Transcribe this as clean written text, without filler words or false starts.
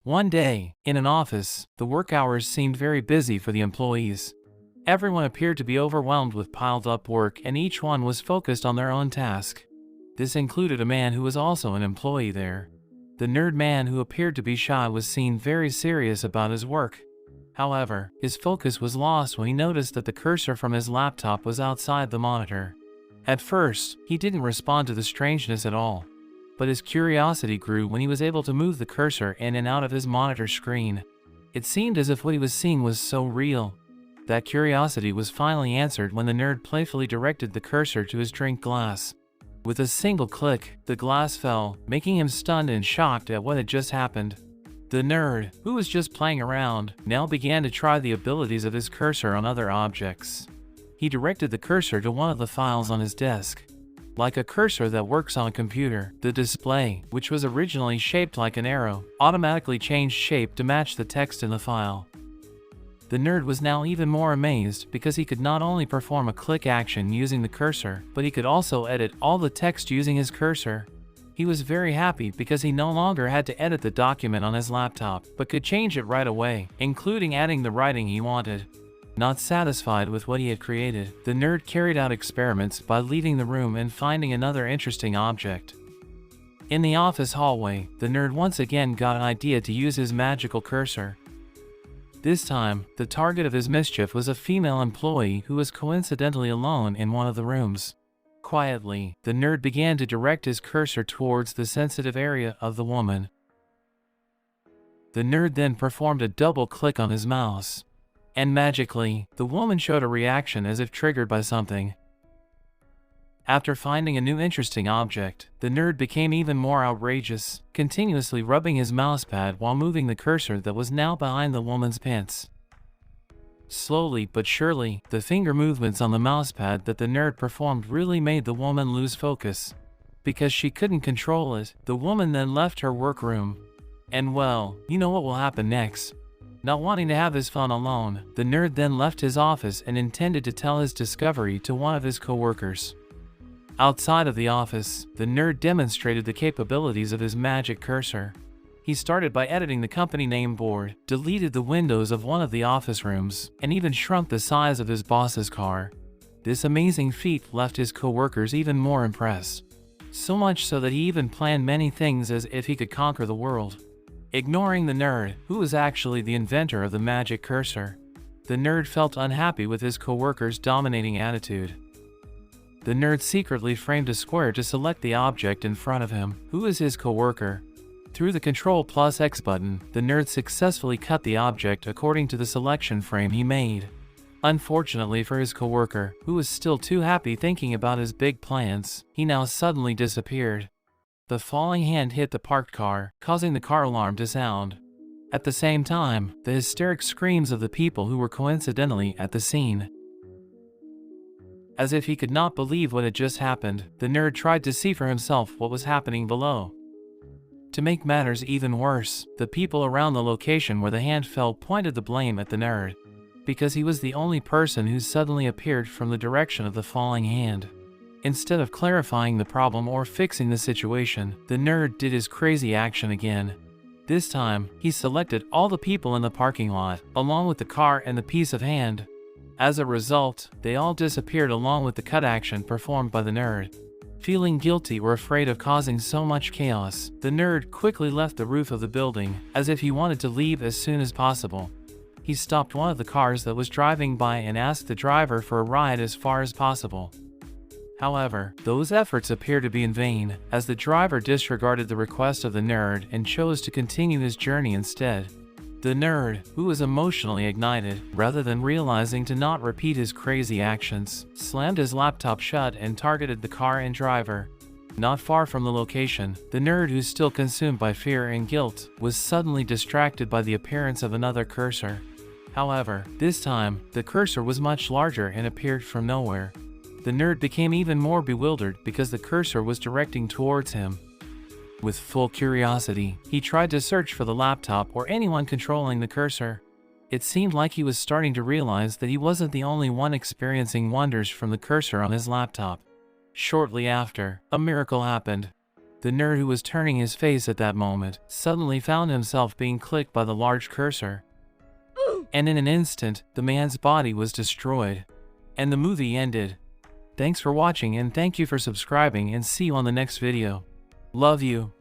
One day, in an office, the work hours seemed very busy for the employees. Everyone appeared to be overwhelmed with piled-up work and each one was focused on their own task. This included a man who was also an employee there. The nerd man who appeared to be shy was seen very serious about his work. However, his focus was lost when he noticed that the cursor from his laptop was outside the monitor. At first, he didn't respond to the strangeness at all. But his curiosity grew when he was able to move the cursor in and out of his monitor screen. It seemed as if what he was seeing was so real. That curiosity was finally answered when the nerd playfully directed the cursor to his drink glass. With a single click, the glass fell, making him stunned and shocked at what had just happened. The nerd, who was just playing around, now began to try the abilities of his cursor on other objects. He directed the cursor to one of the files on his desk. Like a cursor that works on a computer, the display, which was originally shaped like an arrow, automatically changed shape to match the text in the file. The nerd was now even more amazed because he could not only perform a click action using the cursor, but he could also edit all the text using his cursor. He was very happy because he no longer had to edit the document on his laptop, but could change it right away, including adding the writing he wanted. Not satisfied with what he had created, the nerd carried out experiments by leaving the room and finding another interesting object. In the office hallway, the nerd once again got an idea to use his magical cursor. This time, the target of his mischief was a female employee who was coincidentally alone in one of the rooms. Quietly, the nerd began to direct his cursor towards the sensitive area of the woman. The nerd then performed a double click on his mouse. And magically, the woman showed a reaction as if triggered by something. After finding a new interesting object, the nerd became even more outrageous, continuously rubbing his mousepad while moving the cursor that was now behind the woman's pants. Slowly but surely, the finger movements on the mousepad that the nerd performed really made the woman lose focus. Because she couldn't control it, the woman then left her workroom. And well, you know what will happen next. Not wanting to have his fun alone, the nerd then left his office and intended to tell his discovery to one of his coworkers. Outside of the office, the nerd demonstrated the capabilities of his magic cursor. He started by editing the company name board, deleted the windows of one of the office rooms, and even shrunk the size of his boss's car. This amazing feat left his coworkers even more impressed. So much so that he even planned many things as if he could conquer the world. Ignoring the nerd, who was actually the inventor of the magic cursor, the nerd felt unhappy with his coworker's dominating attitude. The nerd secretly framed a square to select the object in front of him, who was his coworker. Through the Ctrl+X button, the nerd successfully cut the object according to the selection frame he made. Unfortunately for his coworker, who was still too happy thinking about his big plans, he now suddenly disappeared. The falling hand hit the parked car, causing the car alarm to sound. At the same time, the hysteric screams of the people who were coincidentally at the scene. As if he could not believe what had just happened, the nerd tried to see for himself what was happening below. To make matters even worse, the people around the location where the hand fell pointed the blame at the nerd, because he was the only person who suddenly appeared from the direction of the falling hand. Instead of clarifying the problem or fixing the situation, the nerd did his crazy action again. This time, he selected all the people in the parking lot, along with the car and the piece of hand. As a result, they all disappeared along with the cut action performed by the nerd. Feeling guilty or afraid of causing so much chaos, the nerd quickly left the roof of the building, as if he wanted to leave as soon as possible. He stopped one of the cars that was driving by and asked the driver for a ride as far as possible. However, those efforts appear to be in vain, as the driver disregarded the request of the nerd and chose to continue his journey instead. The nerd, who was emotionally ignited, rather than realizing to not repeat his crazy actions, slammed his laptop shut and targeted the car and driver. Not far from the location, the nerd, who's still consumed by fear and guilt, was suddenly distracted by the appearance of another cursor. However, this time, the cursor was much larger and appeared from nowhere. The nerd became even more bewildered because the cursor was directing towards him. With full curiosity, he tried to search for the laptop or anyone controlling the cursor. It seemed like he was starting to realize that he wasn't the only one experiencing wonders from the cursor on his laptop. Shortly after, a miracle happened. The nerd who was turning his face at that moment suddenly found himself being clicked by the large cursor. And in an instant, the man's body was destroyed. And the movie ended. Thanks for watching and thank you for subscribing, and see you on the next video. Love you.